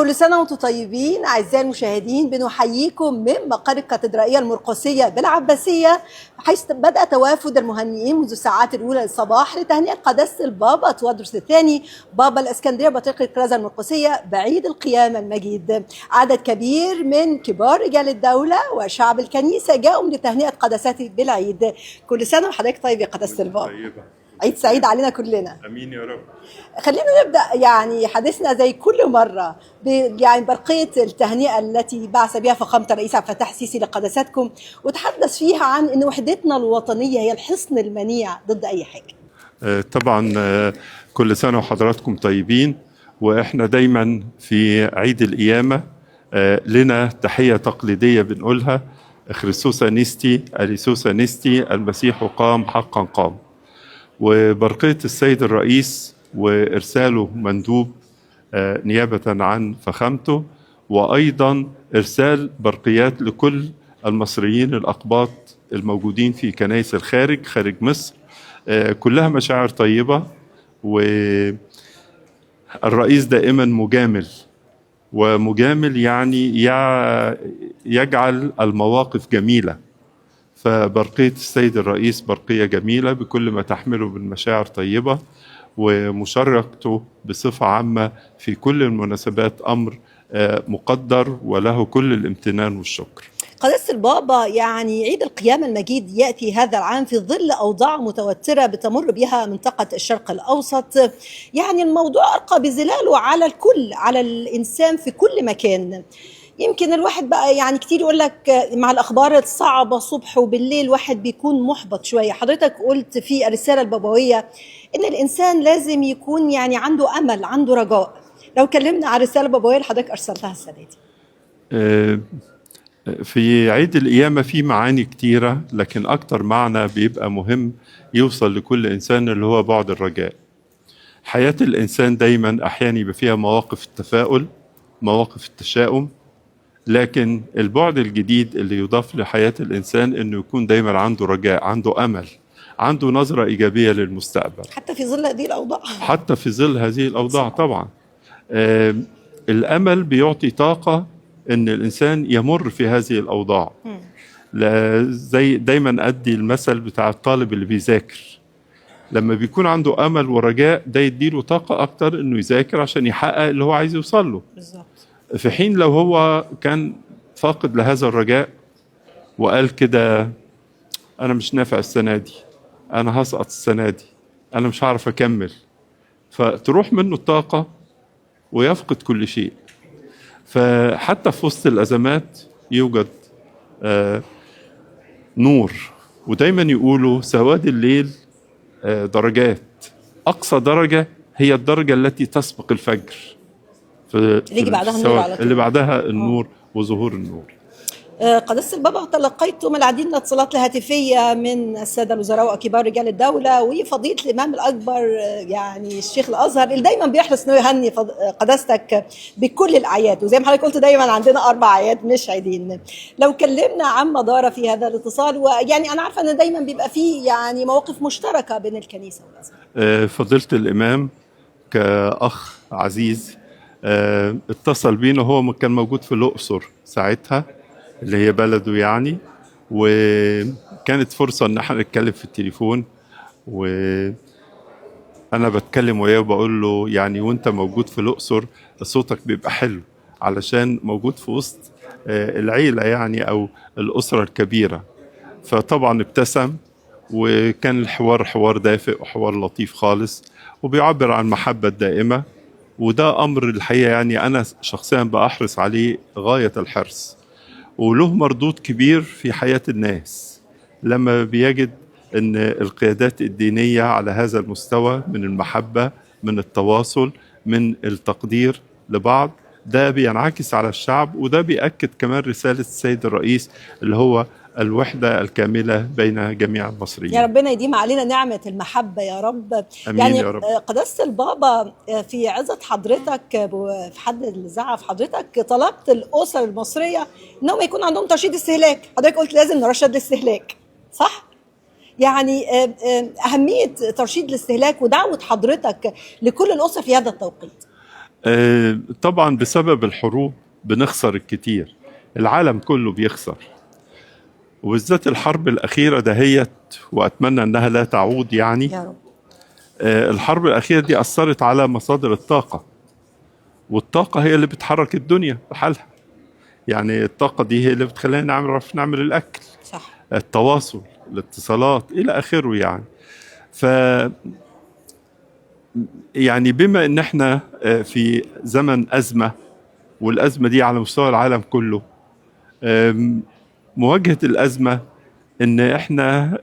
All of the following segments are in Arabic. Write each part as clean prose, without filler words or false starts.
كل سنة وانتم طيبين أعزائي المشاهدين. بنحييكم من مقر الكاتدرائية المرقسية بالعباسية، حيث بدأ توافد المهنئين منذ الساعات الأولى للصباح لتهنئة قداسة البابا تودرس الثاني بابا الإسكندرية بطريق الكرازة المرقسية بعيد القيامة المجيد. عدد كبير من كبار رجال الدولة وشعب الكنيسة جاءوا لتهنئة قداسته بالعيد. كل سنة وحضرتك طيب يا قداسة البابا. عيد سعيد علينا كلنا. امين يا رب. خلينا نبدا يعني حديثنا زي كل مره يعني برقيه التهنئه التي بعث بها فخامه الرئيس عبد الفتاح السيسي لقداستكم، وتحدث فيها عن ان وحدتنا الوطنيه هي الحصن المنيع ضد اي حاجه. طبعا كل سنه وحضراتكم طيبين، واحنا دايما في عيد القيامه لنا تحيه تقليديه بنقولها: خريستوس انستي اليسوس انستي، المسيح قام حقا قام. وبرقية السيد الرئيس وإرساله مندوب نيابة عن فخامته، وأيضا إرسال برقيات لكل المصريين الأقباط الموجودين في كنائس الخارج خارج مصر، كلها مشاعر طيبة. والرئيس دائما مجامل، ومجامل يعني يجعل المواقف جميلة. فبرقية السيد الرئيس برقية جميلة بكل ما تحمله من مشاعر طيبة، ومشاركته بصفة عامة في كل المناسبات أمر مقدر وله كل الامتنان والشكر. قداسة البابا، يعني عيد القيامة المجيد يأتي هذا العام في ظل أوضاع متوترة بتمر بها منطقة الشرق الأوسط. يعني الموضوع ألقى بظلاله على الكل، على الإنسان في كل مكان. يمكن الواحد بقى يعني كتير يقول لك مع الأخبار الصعبة صبح وبالليل واحد بيكون محبط شوية. حضرتك قلت في الرسالة البابوية إن الإنسان لازم يكون يعني عنده أمل، عنده رجاء. لو كلمنا عن الرسالة البابوية اللي حضرتك أرسلتها السنة دي. في عيد القيامة في معاني كتيرة، لكن أكتر معنى بيبقى مهم يوصل لكل إنسان اللي هو بعد الرجاء. حياة الإنسان دايما أحيانا يبقى فيها مواقف التفاؤل، مواقف التشاؤم، لكن البعد الجديد اللي يضاف لحياة الإنسان إنه يكون دايما عنده رجاء، عنده أمل، عنده نظرة إيجابية للمستقبل حتى في ظل هذه الأوضاع. حتى في ظل هذه الأوضاع طبعا. الأمل بيعطي طاقة إن الإنسان يمر في هذه الأوضاع. زي دايما أدي المثل بتاع الطالب اللي بيذاكر، لما بيكون عنده أمل ورجاء ده يديله طاقة أكتر إنه يذاكر عشان يحقق اللي هو عايز يوصل له. بالظبط. في حين لو هو كان فاقد لهذا الرجاء وقال كده: أنا مش نافع السنة دي، أنا هسقط السنة دي، أنا مش هعرف أكمل، فتروح منه الطاقة ويفقد كل شيء. فحتى في وسط الأزمات يوجد نور. ودايما يقولوا سواد الليل درجات، أقصى درجة هي الدرجة التي تسبق الفجر، اللي بعدها النور على طول. اللي بعدها النور وظهور النور. قداسة البابا، تلقيتم العديد من الاتصالات الهاتفية من السادة الوزراء وكبار رجال الدولة وفضيلة الإمام الأكبر يعني الشيخ الأزهر، اللي دايما بيحرص إنه يهني قداستك بكل الأعياد، وزي ما حضرتك قلت دايما عندنا 4 أعياد مش عيدين. لو كلمنا عما دار في هذا الاتصال، ويعني أنا عارفة إن دايما بيبقى فيه يعني مواقف مشتركة بين الكنيسة والأزهر. فضيلة الإمام كأخ عزيز اتصل بينا، هو كان موجود في الأقصر ساعتها اللي هي بلده يعني، وكانت فرصة ان احنا نتكلم في التليفون، وانا بتكلم وياه وبقول له يعني وانت موجود في الأقصر صوتك بيبقى حلو علشان موجود في وسط العيلة يعني او الأسرة الكبيرة. فطبعا ابتسم، وكان الحوار حوار دافئ وحوار لطيف خالص، وبيعبر عن المحبة الدائمة. وده أمر الحقيقة يعني أنا شخصيا بأحرص عليه غاية الحرص، وله مردود كبير في حياة الناس لما بيجد أن القيادات الدينية على هذا المستوى من المحبة، من التواصل، من التقدير لبعض. ده بينعكس على الشعب، وده بيأكد كمان رسالة السيد الرئيس اللي هو الوحدة الكاملة بين جميع المصريين. يا ربنا يديم علينا نعمة المحبة يا رب. أمين يعني يا رب. قداسة البابا، في عظة حضرتك في حد الإذاعة في حضرتك طلبت الأسر المصرية إنهم يكون عندهم ترشيد استهلاك. حضرتك قلت لازم نرشد الاستهلاك، صح؟ يعني أهمية ترشيد الاستهلاك ودعوة حضرتك لكل الأسر في هذا التوقيت. طبعا بسبب الحروب بنخسر الكتير، العالم كله بيخسر، وبالذات الحرب الأخيرة دهيت، وأتمنى أنها لا تعود يعني. يا رب. الحرب الأخيرة دي أثرت على مصادر الطاقة، والطاقة هي اللي بتحرك الدنيا بحالها. يعني الطاقة دي هي اللي بتخلينا نعرف نعمل الأكل، صح. التواصل، الاتصالات إلى آخره يعني. ف يعني بما ان احنا في زمن أزمة، والأزمة دي على مستوى العالم كله، مواجهة الأزمة ان احنا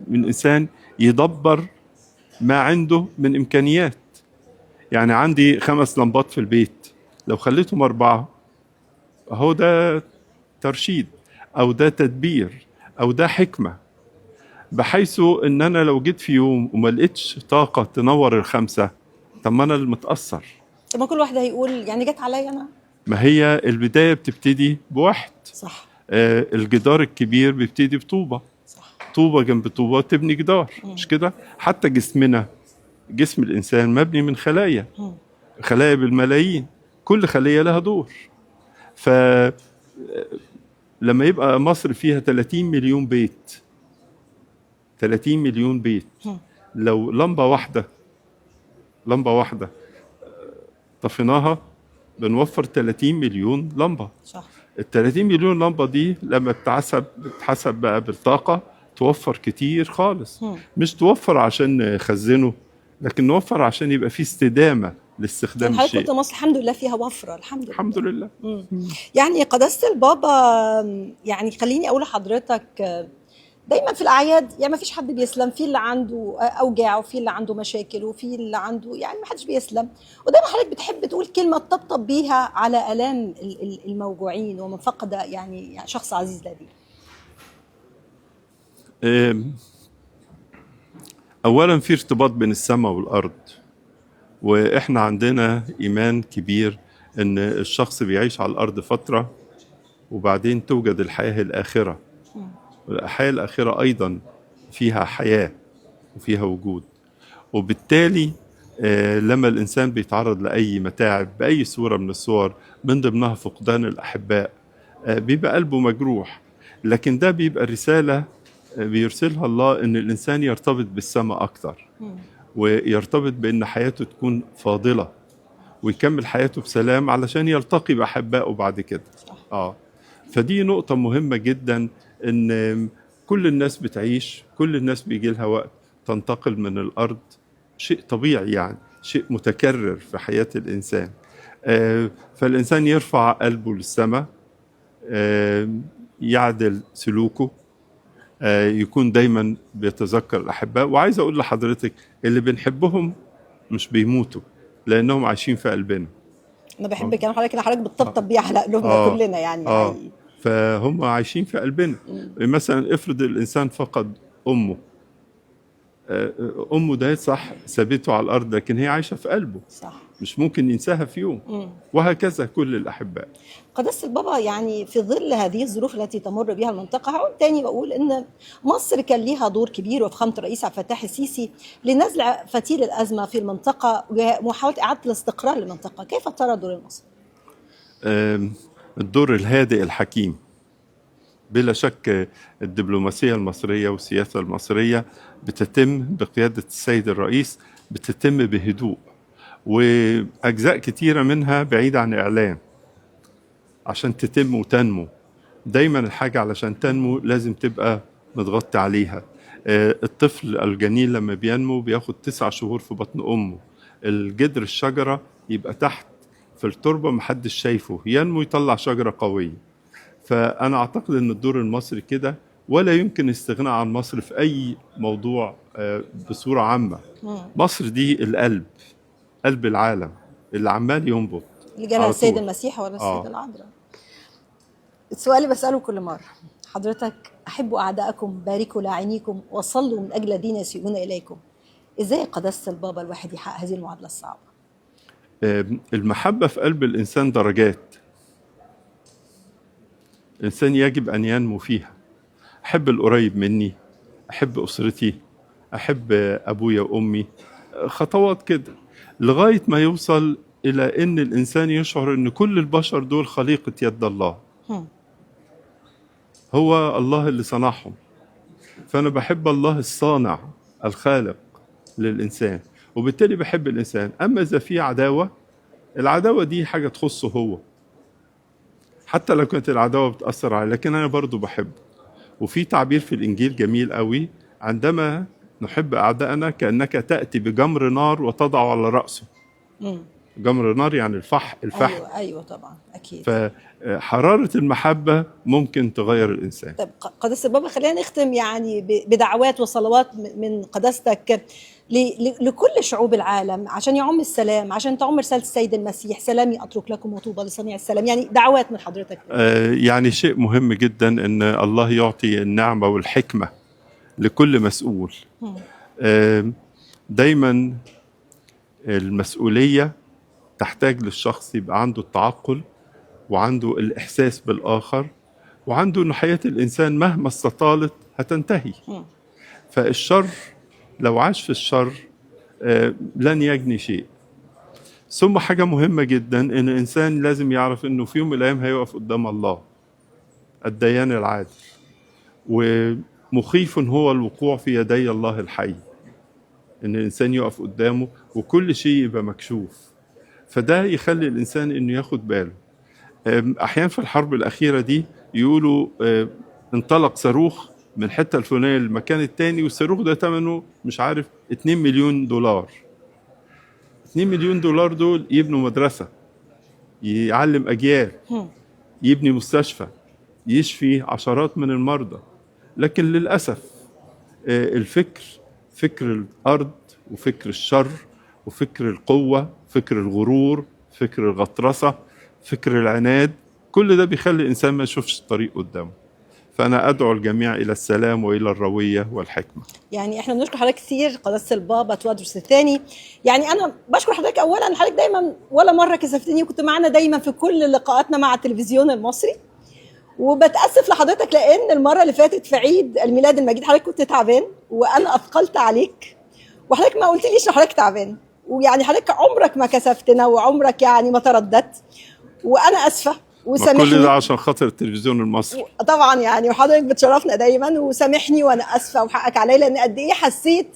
من الإنسان يدبر ما عنده من إمكانيات. يعني عندي 5 لمبات في البيت، لو خليتهم 4 هو ده ترشيد، أو ده تدبير، أو ده حكمة، بحيث ان انا لو جيت في يوم وما لقيتش طاقة تنور ال5، طب ما انا المتأثر. طب ما كل واحد هيقول يعني جت عليا انا. ما هي البداية بتبتدي بواحد. صح. الجدار الكبير بيبتدي بطوبة، صح. طوبة جنب طوبة تبني جدار، مش كده؟ حتى جسمنا، جسم الإنسان مبني من خلايا، خلايا بالملايين، كل خلية لها دور. فلما يبقى مصر فيها 30 مليون بيت، 30 مليون بيت، لو لمبة واحدة، لمبة واحدة طفيناها بنوفر 30 مليون لمبة. صح. ال 30 مليون لمبة دي لما بتحسب بقى بالطاقة توفر كتير خالص. مش توفر عشان نخزنه، لكن نوفر عشان يبقى في استدامة لاستخدام يعني حضرتك الشيء. قلت مصر الحمد لله فيها وفرة، الحمد لله. الحمد لله. يعني قداسة البابا، يعني خليني أقول لحضرتك، دايما في الأعياد يعني ما فيش حد بيسلم، في اللي عنده أوجاع وفي اللي عنده مشاكل وفي اللي عنده، يعني ما حدش بيسلم. ودايما حضرتك بتحب تقول كلمة تطبطب بيها على آلام الموجوعين ومن فقد يعني شخص عزيز لديه. أولا في ارتباط بين السماء والأرض، وإحنا عندنا إيمان كبير إن الشخص بيعيش على الأرض فترة وبعدين توجد الحياة الآخرة. الحياة الآخرة أيضا فيها حياة وفيها وجود، وبالتالي لما الإنسان بيتعرض لأي متاعب بأي صورة من الصور، من ضمنها فقدان الأحباء، بيبقى قلبه مجروح، لكن ده بيبقى رسالة بيرسلها الله إن الإنسان يرتبط بالسماء أكتر، ويرتبط بأن حياته تكون فاضلة، ويكمل حياته بسلام علشان يلتقي بأحبائه بعد كده. فدي نقطة مهمة جدا، إن كل الناس بتعيش، كل الناس بيجي لها وقت تنتقل من الأرض، شيء طبيعي يعني، شيء متكرر في حياة الإنسان. فالإنسان يرفع قلبه للسماء، يعدل سلوكه، يكون دايما بيتذكر الأحباء. وعايز أقول لحضرتك اللي بنحبهم مش بيموتوا، لأنهم عايشين في قلبنا. أنا بحب كلام حضرتك، حضرتك بتطبطب بيه على قلوبنا كلنا يعني. فهم عايشين في قلبنا. مثلا افرض الإنسان فقد أمه، أمه ده صح سابته على الأرض، لكن هي عايشة في قلبه، صح، مش ممكن ينساها في يوم. وهكذا كل الأحباء. قداسة البابا، يعني في ظل هذه الظروف التي تمر بها المنطقة، هقول تاني بقول إن مصر كان ليها دور كبير وفخامة الرئيس عبد الفتاح السيسي لنزع فتيل الأزمة في المنطقة ومحاولة إعادة الاستقرار للمنطقة. كيف ترى دور مصر؟ الدور الهادئ الحكيم بلا شك. الدبلوماسية المصرية والسياسة المصرية بتتم بقيادة السيد الرئيس، بتتم بهدوء، وأجزاء كتيرة منها بعيدة عن إعلان عشان تتم وتنمو. دايما الحاجة علشان تنمو لازم تبقى متغطي عليها. الطفل الجنين لما بينمو بياخد 9 شهور في بطن أمه، الجذر الشجرة يبقى تحت في التربة محدش شايفه، ينمو يطلع شجرة قوية. فأنا أعتقد أن الدور المصري كده، ولا يمكن استغناء عن مصر في أي موضوع بصورة عامة. مصر دي القلب، قلب العالم اللي عمال ينبض، اللي جالها السيد المسيح ولا السيد العذراء. السؤال اللي بسأله كل مرة حضرتك، أحبوا أعداءكم، باركوا لاعنيكم، وصلوا من أجل الذين يسيئون إليكم. إزاي قداسة البابا الواحد يحقق هذه المعادلة الصعبة؟ المحبة في قلب الإنسان درجات، الإنسان يجب أن ينمو فيها. أحب القريب مني، أحب أسرتي، أحب أبويا وأمي، خطوات كده لغاية ما يوصل إلى أن الإنسان يشعر أن كل البشر دول خليقة يد الله، هم. هو الله اللي صنعهم. فأنا بحب الله الصانع الخالق للإنسان، وبالتالي بحب الإنسان. أما إذا في عداوة، العداوة دي حاجة تخصه هو، حتى لو كانت العداوة بتأثر عليه، لكن أنا برضو بحبه. وفي تعبير في الإنجيل جميل قوي: عندما نحب أعدائنا كأنك تأتي بجمر نار وتضع على رأسه. مم. جمر نار يعني الفحم. ايوه ايوه طبعا اكيد. فحرارة المحبة ممكن تغير الإنسان. طب قداسة البابا، خلينا نختم يعني بدعوات وصلوات من قداستك لكل شعوب العالم، عشان يعم السلام، عشان تعم رسالة السيد المسيح: سلامي أترك لكم وطوبى لصنيع السلام. يعني دعوات من حضرتك. يعني شيء مهم جدا أن الله يعطي النعمة والحكمة لكل مسؤول. دايما المسؤولية تحتاج للشخص يبقى عنده التعقل، وعنده الإحساس بالآخر، وعنده أن حياة الإنسان مهما استطالت هتنتهي. فالشر لو عاش في الشر لن يجني شيء. ثم حاجة مهمة جدا، أن الإنسان لازم يعرف أنه في يوم من الأيام هيقف قدام الله الديان العادل، ومخيف هو الوقوع في يدي الله الحي، أن الإنسان يقف قدامه وكل شيء يبقى مكشوف. فده يخلي الإنسان أنه ياخد باله. أحيانا في الحرب الأخيرة دي يقولوا انطلق صاروخ من حتة الفلانية للمكان التاني، والصاروخ ده ثمنه مش عارف 2 مليون دولار. 2 مليون دولار دول يبنوا مدرسة، يعلم أجيال، يبني مستشفى، يشفي عشرات من المرضى. لكن للأسف الفكر، فكر الأرض وفكر الشر وفكر القوة، فكر الغرور، فكر الغطرسة، فكر العناد، كل ده بيخلي الإنسان ما يشوفش الطريق قدامه. فأنا أدعو الجميع إلى السلام وإلى الروية والحكمة. يعني إحنا بنشكر حضرتك كثير قداسة البابا توادرس الثاني. يعني أنا بشكر حضرتك أولا، حضرتك دايما ولا مرة كسفتني، وكنت معنا دايما في كل لقاءاتنا مع التلفزيون المصري. وبتأسف لحضرتك لأن المرة اللي فاتت في عيد الميلاد المجيد حضرتك كنت تعبان، وأنا أثقلت عليك، وحضرتك ما قلتليش إن حضرتك تعبان. ويعني حضرتك عمرك ما كسفتنا، وعمرك يعني ما ترددت، وأنا أسفة وسامحني. كل ده عشان خاطر التلفزيون المصري طبعا يعني، وحضرتك بتشرفنا دايما، وسامحني وانا اسفه وحقك عليا، لان قد ايه حسيت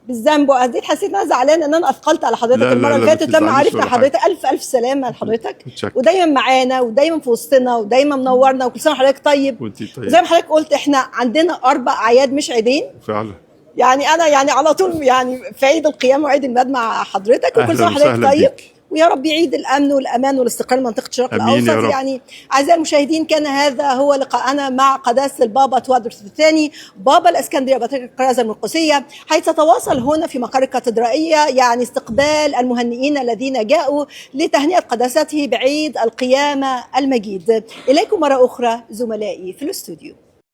بالذنب، وقد ايه حسيت ان انا زعلانه ان انا اثقلت على حضرتك المره اللي فاتت لما عرفنا حضرتك. الف سلامه لحضرتك، ودايما معانا ودايما في وسطنا ودايما منورنا، وكل سنه وحضرتك طيب. وزي ما حضرتك قلت احنا عندنا 4 اعياد مش عيدين فعلا. يعني انا يعني على طول يعني في عيد القيامه وعيد الميلاد مع حضرتك، وكل سنه وحضرتك طيب. ويا رب يعيد الامن والامان والاستقرار لمنطقه الشرق الاوسط. يعني اعزائي المشاهدين، كان هذا هو لقاءنا مع قداسه البابا توادرس الثاني بابا الاسكندريه بطريقه الكرازه المرقسيه، حيث تواصل هنا في مقر الكاتدرائيه يعني استقبال المهنئين الذين جاءوا لتهنئه قداسته بعيد القيامه المجيد. اليكم مره اخرى زملائي في الاستوديو.